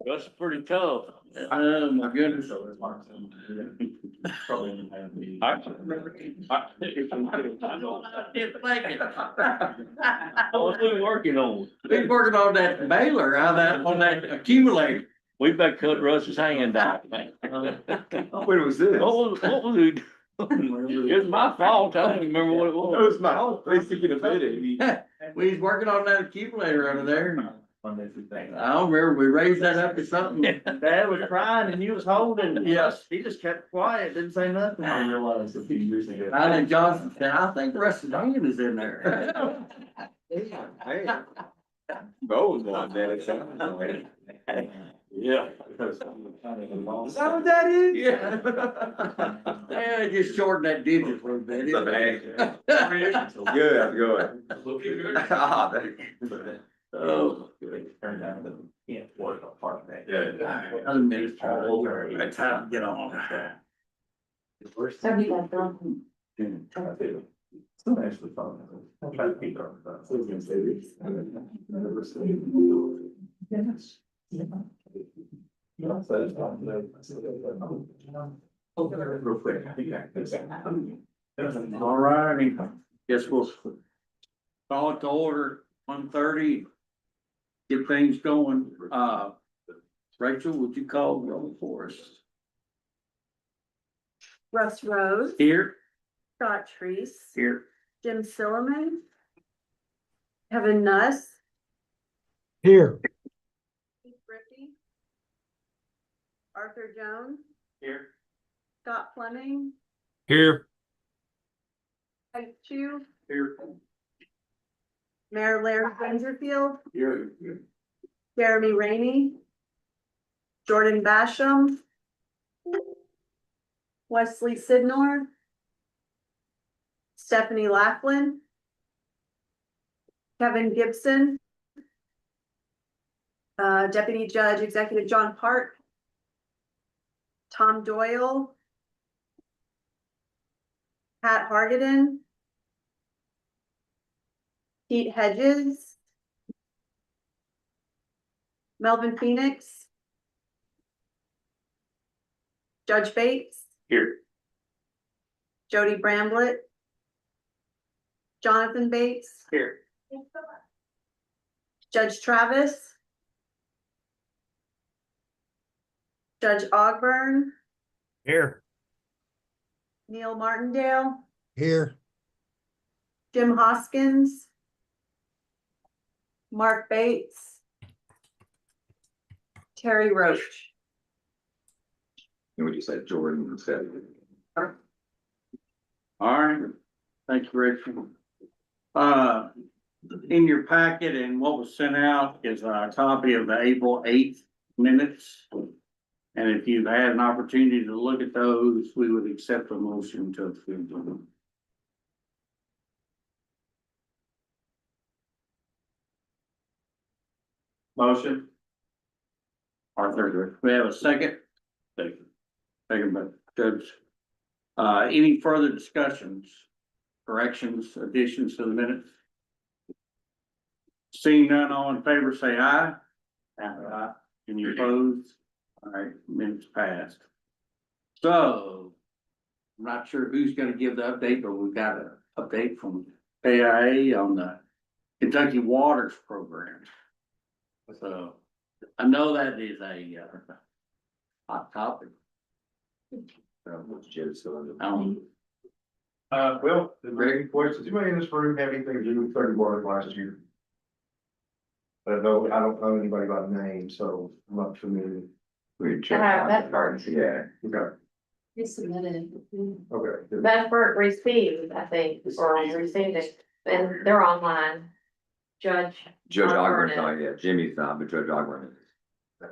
That's pretty tough. Oh, my goodness. What we working on? Been working on that baler, on that accumulator. We better cut Russ's hand out. When was this? What was it? It was my fault. I don't remember what it It was. was my fault. He's thinking of it. We was working on that accumulator over there. I don't remember, we raised that up to something. Dad was crying and you was holding. Yes. He just kept quiet, didn't say nothing. I realized a few years ago. I think Johnson said, I think the rest of the hand is in there. Hey. Bo was one day. Yeah. Is that what that is? Yeah. Yeah, just shorten that digit a little bit. It's a bag. Good, how's it going? Ah, thank you. Oh. Turned down the, work on part of that. Yeah. Another minute. By time to get on. Have you got them? Still actually fun. I'm trying to keep up with that. So it's gonna say this. Never seen. Yes. Real quick, I think I. All righty, guess we'll call it to order, 1:30. Get things going. Rachel, would you call the roll for us? Russ Rose, Here. Scott Treese, Here. Jim Silliman, Kevin Nuss, Here. Keith Rippey, Arthur Jones, Here. Scott Fleming, Here. Mike Chu, Here. Mayor Larry Dangerfield, Here. Jeremy Rainey, Jordan Basham, Wesley Sidnor, Stephanie Laughlin, Kevin Gibson, Deputy Judge Executive John Park, Tom Doyle, Pat Hargadon, Pete Hedges, Melvin Phoenix, Judge Bates, Here. Jody Bramblett, Jonathan Bates, Here. Judge Travis, Judge Ogburn, Here. Neil Martindale, Here. Jim Hoskins, Mark Bates, Terry Roach. And when you said Jordan instead. All right, thank you, Rachel. In your packet and what was sent out is a copy of the April 8th minutes. And if you've had an opportunity to look at those, we would accept a motion to approve them. Motion. Arthur, we have a second? Second by Judge. Any further discussions, corrections, additions to the minutes? Seeing none, all in favor, say aye. Aye. Any opposed? All right, minutes passed. So, I'm not sure who's gonna give the update, but we've got an update from KIA on the Kentucky Waters Program. So, I know that is a hot topic. Well, the big question, does anybody in this room have anything to do with 30 Waters last year? I don't know anybody by name, so I'm not familiar. That part. Yeah. Okay, He submitted. okay. That part received, I think, or received it, and they're online. Judge Ogburn, Ogburn not yet, Jimmy's not, but Judge Ogburn is.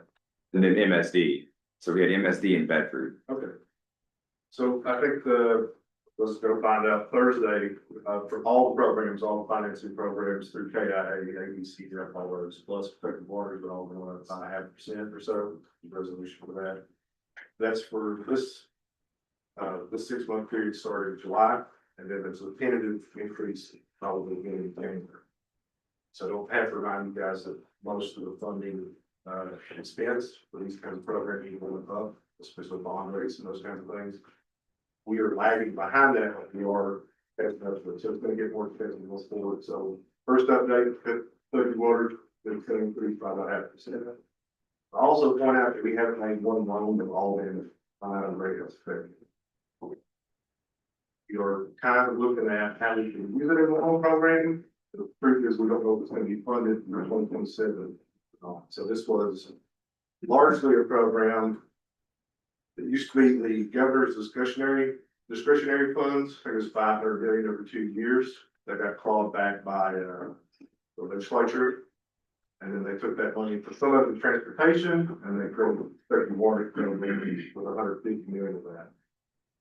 And then MSD, so we had MSD in Bedford. Okay. So I think was gonna find out Thursday, for all the programs, all the financing programs through KIA, ABC, all those, plus Kentucky Waters, but all going up by 0.5% or so, resolution for that. That's for this 6-month period started in July, and then there's a tentative increase probably in January. So I don't have to remind you guys that most of the funding expense for these kinds of programs going up, especially bond rates and those kinds of things. We are lagging behind that, but we are catching up to it, so it's gonna get more expensive going forward. So first update, 30 water, it's gonna increase by about 0.5%. I also point out that we haven't made one loan of all in on rate of effect. You're kind of looking at how we can use it in the home program. The truth is, we don't know if it's gonna be funded in 2027. So this was largely a program that used to be the governor's discretionary funds. It was 500 million over 2 years. That got clawed back by the legislature. And then they took that money for some of the transportation and they created 30 water with 150 million of that.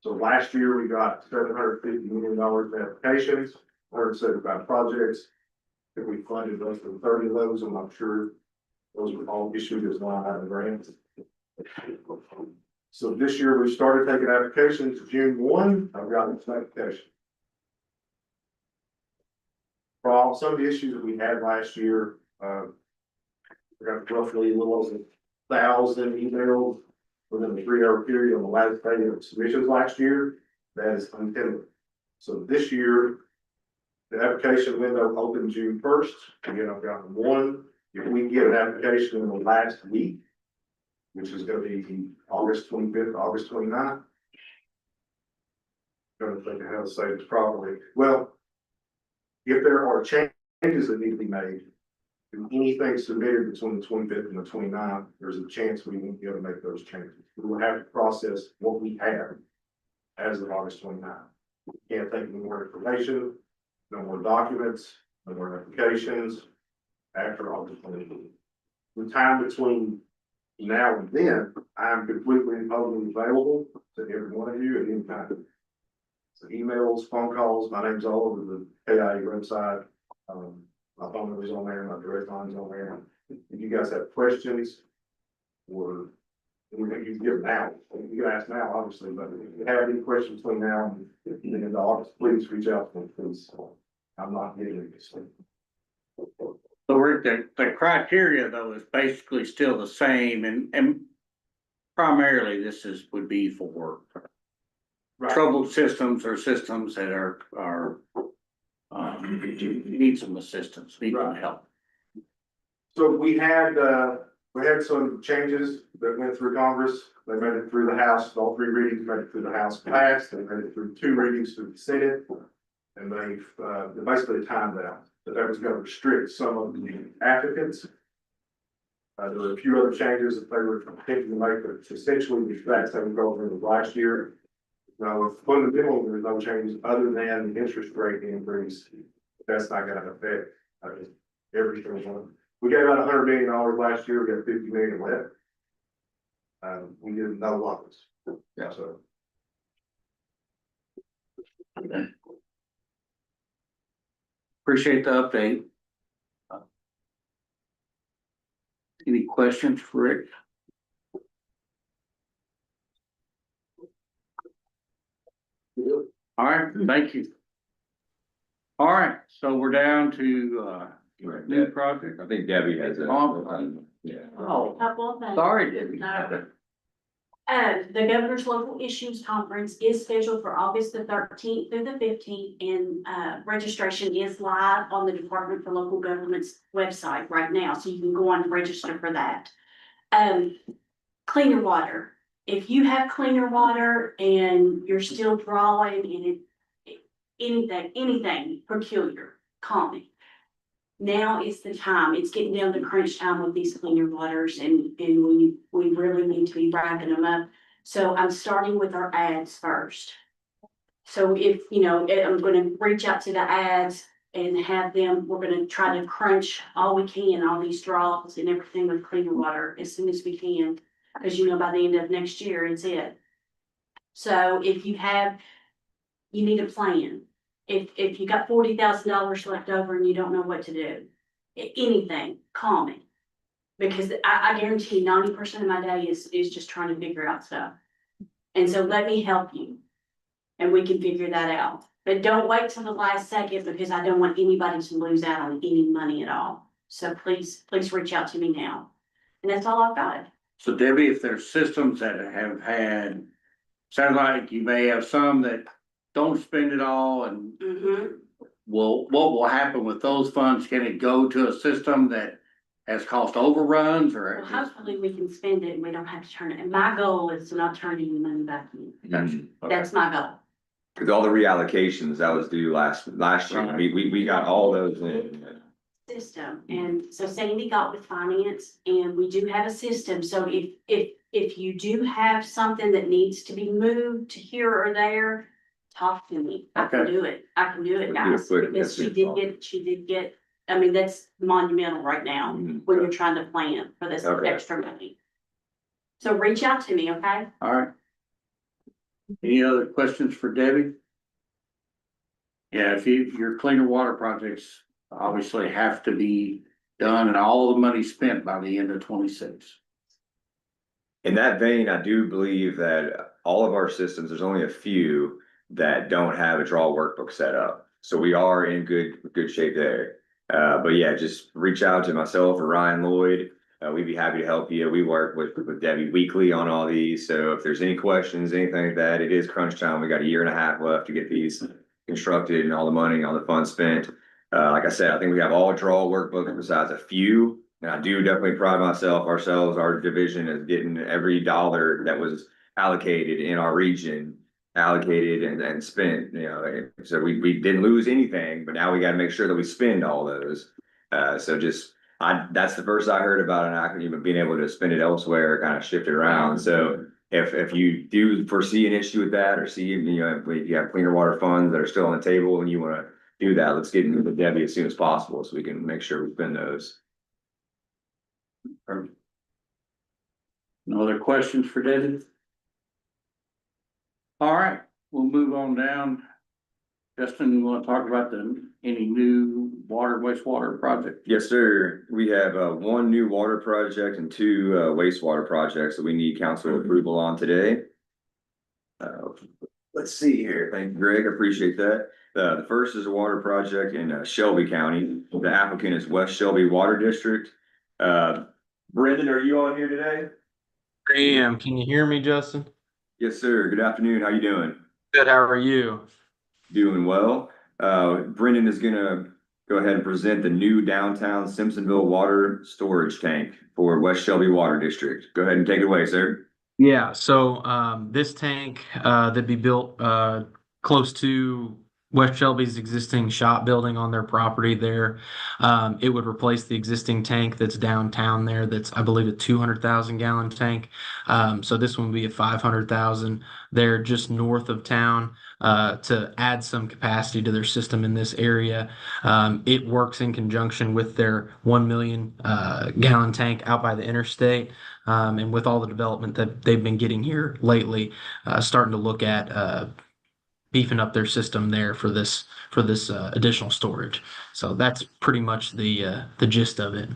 So last year we got $750 million in applications, 175 projects. If we funded less than 30 of those, I'm not sure. Those were all issued as line item grants. So this year we started taking applications June 1. I've gotten some application. For all some of the issues that we had last year, we got roughly a little over 1,000 emails within a 3-hour period on the last day of submissions last year. That is untenable. So this year, the application window opened June 1st. Again, I've gotten one. If we get an application in the last week, which is gonna be August 25th, August 29th. Trying to think of how to say this properly. Well, if there are changes that need to be made, if anything submitted between the 25th and the 29th, there's a chance we won't be able to make those changes. We will have to process what we have as of August 29th. Can't take any more information, no more documents, no more applications after August 29th. The time between now and then, I'm completely and totally available to every one of you at any time. So emails, phone calls, my name's all over the KIA website. My phone number's on there, my direct line's on there. If you guys have questions or you can give now, you can ask now, obviously, but if you have any questions between now and the end of August, please reach out to me, please. I'm not getting this thing. So the criteria though is basically still the same and primarily would be for troubled systems or systems that are need some assistance, need some help. So we had some changes that went through Congress. They made it through the House, all 3 readings made it through the House passed, they made it through 2 readings through the Senate. And they basically timed out that was gonna restrict some of the applicants. There were a few other changes that they were thinking to make, but essentially the exact same program as last year. Now, fundamentally, there's no changes other than the interest rate increase. That's not gonna affect everything. We got about $100 million last year. We got 50 million left. We did no loans. Yeah. So. Appreciate the update. Any questions for Rick? All right, thank you. All right, so we're down to new project. I think Debbie has a. Yeah. Oh, Couple of things. sorry, Debbie. The governor's local issues conference is scheduled for August the 13th through the 15th, and registration is live on the Department for Local Government's website right now, so you can go on and register for that. Cleaner water. If you have cleaner water and you're still drawing and anything peculiar, call me. Now is the time. It's getting down to crunch time with these cleaner waters and we really need to be wrapping them up. So I'm starting with our ads first. So if, I'm gonna reach out to the ads and have them, we're gonna try to crunch all we can, all these draws and everything with cleaner water as soon as we can. Cause by the end of next year, it's it. So if you need a plan. If you got $40,000 left over and you don't know what to do, anything, call me. Because I guarantee 90% of my day is just trying to figure out stuff. And so let me help you. And we can figure that out. But don't wait till the last second because I don't want anybody to lose out on any money at all. So please reach out to me now. And that's all I've got. So Debbie, if there's systems that have had, sounds like you may have some that don't spend it all and Mm-hmm. what will happen with those funds? Can it go to a system that has cost overruns or? Well, hopefully we can spend it and we don't have to turn it. And my goal is to not turn any money back in. Gotcha. That's my goal. Cause all the reallocations that was due last year, we got all those in. System, and so Sandy got with finance, and we do have a system, so if you do have something that needs to be moved to here or there, talk to me, I can Okay. do it, guys, quick, because yes, she did get, I mean, that's monumental right now, when you're trying to plan for this Okay. extra money. So reach out to me, okay? All right. Any other questions for Debbie? Yeah, if your cleaner water projects obviously have to be done and all the money spent by the end of 26. In that vein, I do believe that all of our systems, there's only a few that don't have a draw workbook set up. So we are in good shape there. But yeah, just reach out to myself or Ryan Lloyd. We'd be happy to help you. We work with Debbie weekly on all these. So if there's any questions, anything like that, it is crunch time. We got a year and a half left to get these constructed and all the money, all the funds spent. Like I said, I think we have all draw workbooks besides a few. And I do definitely pride ourselves, our division is getting every dollar that was allocated in our region allocated and spent, you know, so we didn't lose anything, but now we got to make sure that we spend all those. So just, that's the first I heard about it, and I can even being able to spend it elsewhere, kind of shift it around. So if you do foresee an issue with that or see, you know, if you have cleaner water funds that are still on the table and you want to do that, let's get into the Debbie as soon as possible so we can make sure we spend those. No other questions for Debbie? All right, we'll move on down. Justin, you want to talk about any new water, wastewater project? Yes, sir. We have one new water project and two wastewater projects that we need council approval on today. Let's see here. Thank you, Greg. I appreciate that. The first is a water project in Shelby County. The applicant is West Shelby Water District. Brendan, are you on here today? I am. Can you hear me, Justin? Yes, sir. Good afternoon. How you doing? Good. How are you? Doing well. Brendan is gonna go ahead and present the new downtown Simpsonville water storage tank for West Shelby Water District. Go ahead and take it away, sir. Yeah. So this tank that'd be built close to West Shelby's existing shop building on their property there. It would replace the existing tank that's downtown there. That's, I believe, a 200,000 gallon tank. So this one would be a 500,000 there just north of town to add some capacity to their system in this area. It works in conjunction with their 1 million gallon tank out by the interstate. And with all the development that they've been getting here lately, starting to look at beefing up their system there for this additional storage. So that's pretty much the gist of it.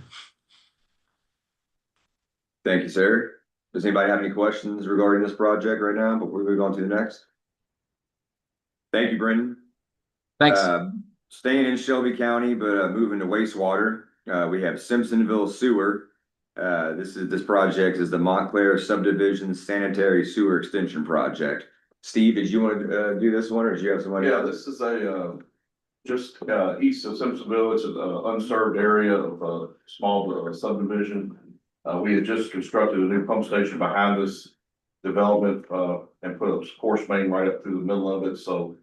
Thank you, sir. Does anybody have any questions regarding this project right now before we move on to the next? Thank you, Brendan. Thanks. Staying in Shelby County, but moving to wastewater, we have Simpsonville Sewer. This project is the Montclair Subdivision Sanitary Sewer Extension Project. Steve, did you want to do this one, or did you have somebody? Yeah, this is just east of Simpsonville. It's an unserved area of a small subdivision. We had just constructed a new pump station behind this development and put a course main right up through the middle of it. So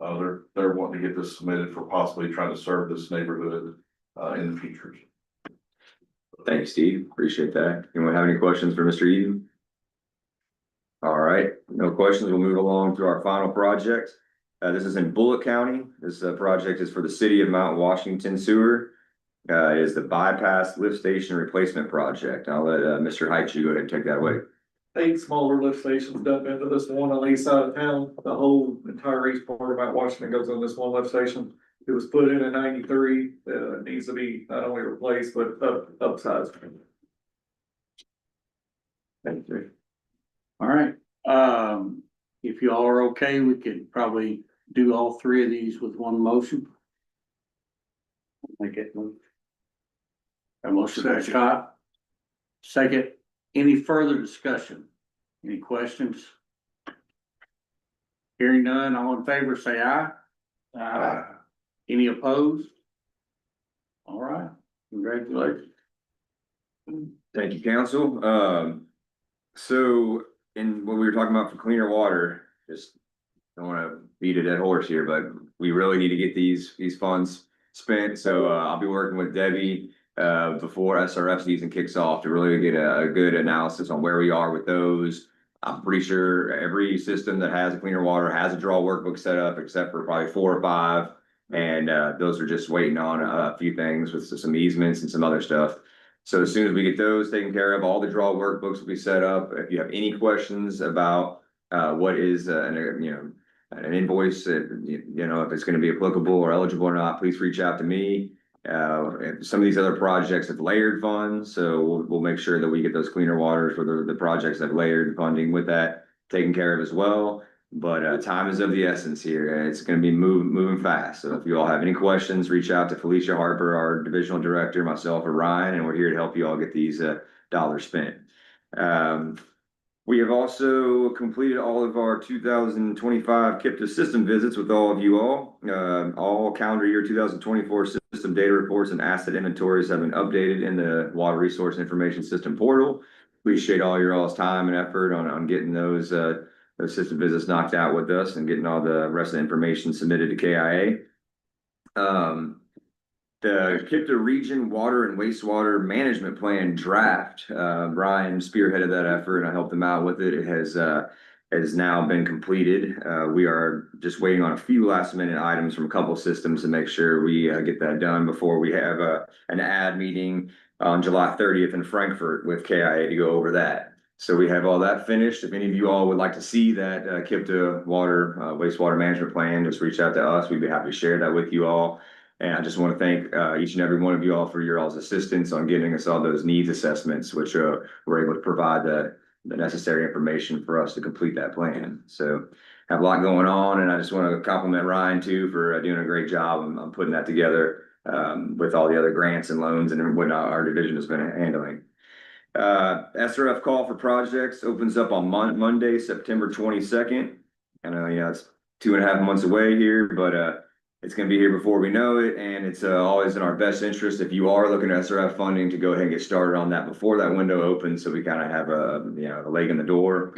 they're wanting to get this submitted for possibly trying to serve this neighborhood in the future. Thank you, Steve. Appreciate that. Anyone have any questions for Mr. Eden? All right, no questions. We'll move along to our final project. This is in Bullitt County. This project is for the city of Mount Washington Sewer. It is the bypass lift station replacement project. I'll let Mr. Height, go ahead and take that away. 8 smaller lift stations dump into this one on the east side of town. The whole entire east part of Mount Washington goes on this one lift station. It was put in 93. It needs to be not only replaced, but upsized. Thank you. All right, if you all are okay, we could probably do all three of these with one motion. Make it. A motion by Scott, Second, any further discussion? Any questions? Hearing none, all in favor, say aye. Any opposed? All right, congratulations. Thank you, council. So in what we were talking about for cleaner water, just don't want to beat a dead horse here, but we really need to get these funds spent. So I'll be working with Debbie before SRF season kicks off to really get a good analysis on where we are with those. I'm pretty sure every system that has a cleaner water has a draw workbook set up, except for probably 4 or 5. And those are just waiting on a few things with some easements and some other stuff. So as soon as we get those taken care of, all the draw workbooks will be set up. If you have any questions about what is an invoice, if it's going to be applicable or eligible or not, please reach out to me. Some of these other projects have layered funds, so we'll make sure that we get those cleaner waters for the projects that have layered funding with that taken care of as well. But time is of the essence here. It's going to be moving fast. So if you all have any questions, reach out to Felicia Harper, our divisional director, myself, or Ryan, and we're here to help you all get these dollars spent. We have also completed all of our 2025 KIPDA system visits with all of you all. All calendar year 2024 system data reports and asset inventories have been updated in the Water Resource Information System portal. Appreciate all your all's time and effort on getting those system visits knocked out with us and getting all the rest of the information submitted to KIA. The KIPDA Region Water and Wastewater Management Plan draft, Brian spearheaded that effort and I helped him out with it. It has now been completed. We are just waiting on a few last minute items from a couple systems to make sure we get that done before we have an ad meeting on July 30th in Frankfurt with KIA to go over that. So we have all that finished. If any of you all would like to see that KIPDA water wastewater management plan, just reach out to us. We'd be happy to share that with you all. And I just want to thank each and every one of you all for your all's assistance on getting us all those needs assessments, which we're able to provide the necessary information for us to complete that plan. So have a lot going on, and I just want to compliment Ryan too for doing a great job on putting that together with all the other grants and loans and what our division has been handling. SRF call for projects opens up on Monday, September 22nd. I know, it's 2.5 months away here, but it's going to be here before we know it, and it's always in our best interest if you are looking at SRF funding to go ahead and get started on that before that window opens, so we kind of have a leg in the door.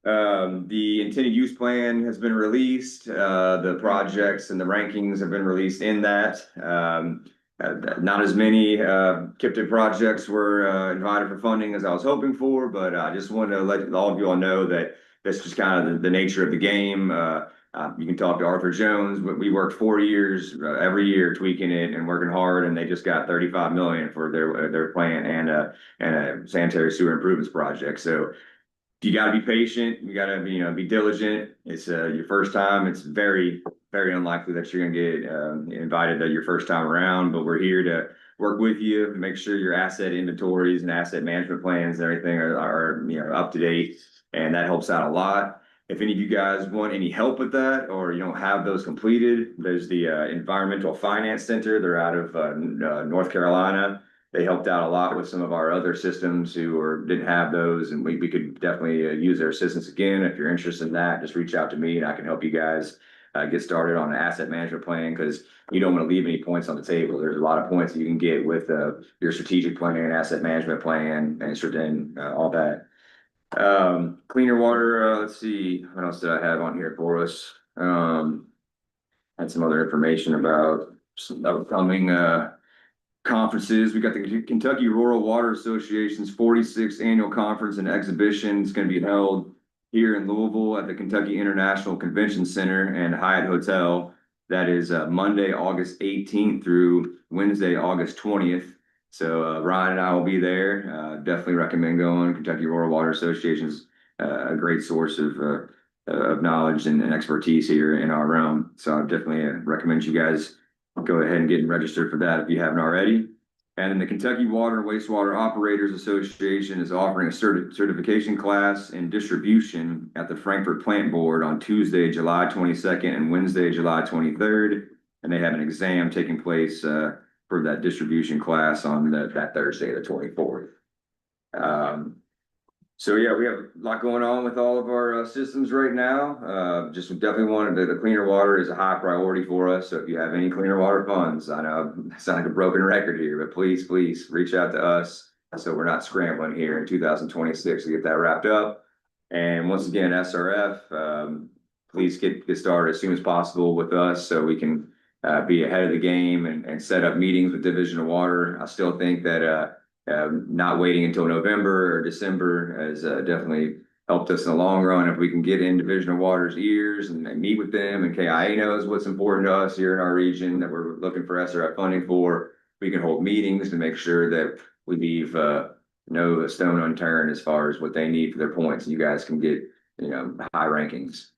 The intended use plan has been released. The projects and the rankings have been released in that. Not as many KIPDA projects were invited for funding as I was hoping for, but I just wanted to let all of you all know that that's just kind of the nature of the game. You can talk to Arthur Jones. We worked 4 years every year tweaking it and working hard, and they just got $35 million for their plant and a sanitary sewer improvements project. So you got to be patient. You got to be diligent. It's your first time. It's very, very unlikely that you're going to get invited your first time around, but we're here to work with you to make sure your asset inventories and asset management plans and everything are up to date, and that helps out a lot. If any of you guys want any help with that, or you don't have those completed, there's the Environmental Finance Center. They're out of North Carolina. They helped out a lot with some of our other systems who didn't have those, and we could definitely use their assistance again. If you're interested in that, just reach out to me and I can help you guys get started on an asset management plan, because you don't want to leave any points on the table. There's a lot of points that you can get with your strategic plan, asset management plan, and all that. Cleaner water, let's see, what else did I have on here for us? Had some other information about some upcoming conferences. We got the Kentucky Rural Water Association's 46th annual conference and exhibition. It's going to be held here in Louisville at the Kentucky International Convention Center and Hyatt Hotel. That is Monday, August 18th through Wednesday, August 20th. So Ryan and I will be there. Definitely recommend going. Kentucky Rural Water Association is a great source of knowledge and expertise here in our realm. So I definitely recommend you guys go ahead and get registered for that if you haven't already. And then the Kentucky Water and Wastewater Operators Association is offering a certification class in distribution at the Frankfurt Plant Board on Tuesday, July 22nd and Wednesday, July 23rd. And they have an exam taking place for that distribution class on that Thursday, the 24th. So yeah, we have a lot going on with all of our systems right now. Just definitely wanted the cleaner water is a high priority for us. So if you have any cleaner water funds, I know I sound like a broken record here, but please reach out to us. So we're not scrambling here in 2026 to get that wrapped up. And once again, SRF, please get started as soon as possible with us so we can be ahead of the game and set up meetings with Division of Water. I still think that not waiting until November or December has definitely helped us in the long run. If we can get in Division of Water's ears and meet with them, and KIA knows what's important to us here in our region that we're looking for SRF funding for, we can hold meetings to make sure that we leave no stone unturned as far as what they need for their points. And you guys can get, high rankings.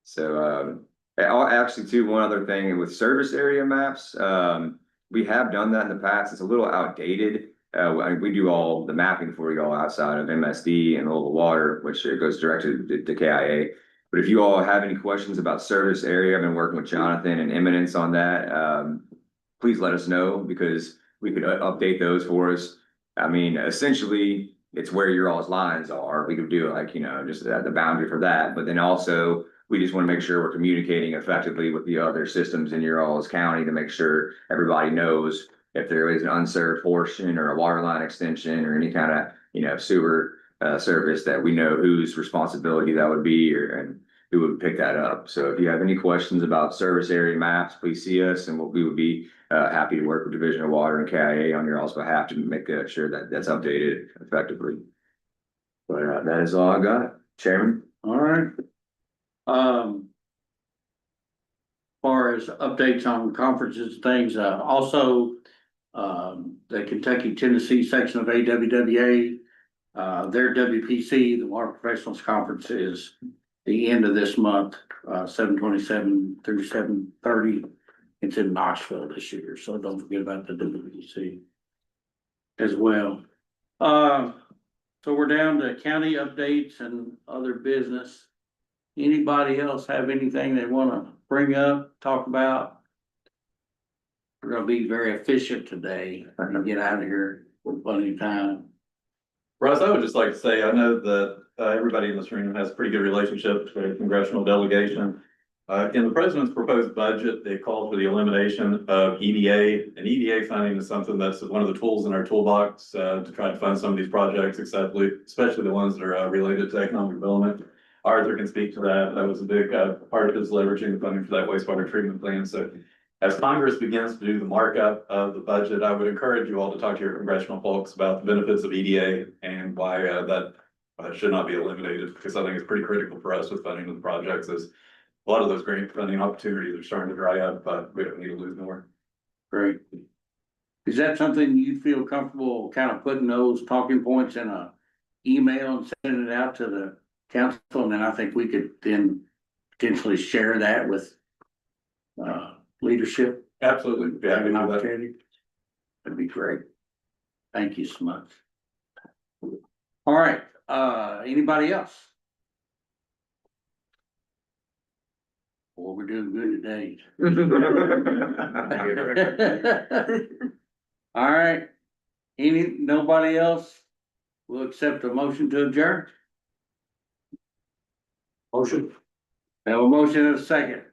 So actually, too, one other thing with service area maps, we have done that in the past. It's a little outdated. We do all the mapping for you all outside of MSD and local water, which goes directly to KIA. But if you all have any questions about service area, I've been working with Jonathan and Eminence on that. Please let us know because we could update those for us. I mean, essentially, it's where your all's lines are. We could do it like, just at the boundary for that. But then also, we just want to make sure we're communicating effectively with the other systems in your all's county to make sure everybody knows if there is an unserved portion or a water line extension or any kind of, sewer service that we know whose responsibility that would be and who would pick that up. So if you have any questions about service area maps, please see us and we would be happy to work with Division of Water and KIA on your all's behalf to make sure that that's updated effectively. But that is all I got, Chairman. All right. Far as updates on conferences, things, also, the Kentucky-Tennessee section of AWWA, their WPC, the Water Professionals Conference is the end of this month, 7/27 through 7/30. It's in Knoxville this year, so don't forget about the WPC as well. So we're down to county updates and other business. Anybody else have anything they want to bring up, talk about? We're gonna be very efficient today and get out of here with plenty of time. Russ, I would just like to say, I know that everybody in this room has a pretty good relationship to the congressional delegation. In the president's proposed budget, they called for the elimination of EDA, and EDA funding is something that's one of the tools in our toolbox to try to fund some of these projects, especially the ones that are related to economic development. Arthur can speak to that. That was a big part of his leveraging the funding for that wastewater treatment plan. So as Congress begins to do the markup of the budget, I would encourage you all to talk to your congressional folks about the benefits of EDA and why that should not be eliminated, because I think it's pretty critical for us with funding of the projects as a lot of those grant funding opportunities are starting to dry up, but we don't need to lose more. Great. Is that something you feel comfortable kind of putting those talking points in a email and sending it out to the council? And then I think we could then potentially share that with leadership. Absolutely. Yeah, Have an opportunity. That'd be great. Thank you so much. All right, anybody else? Well, we're doing good today. All right, nobody else will accept a motion to adjourn? Motion. Have a motion and a second.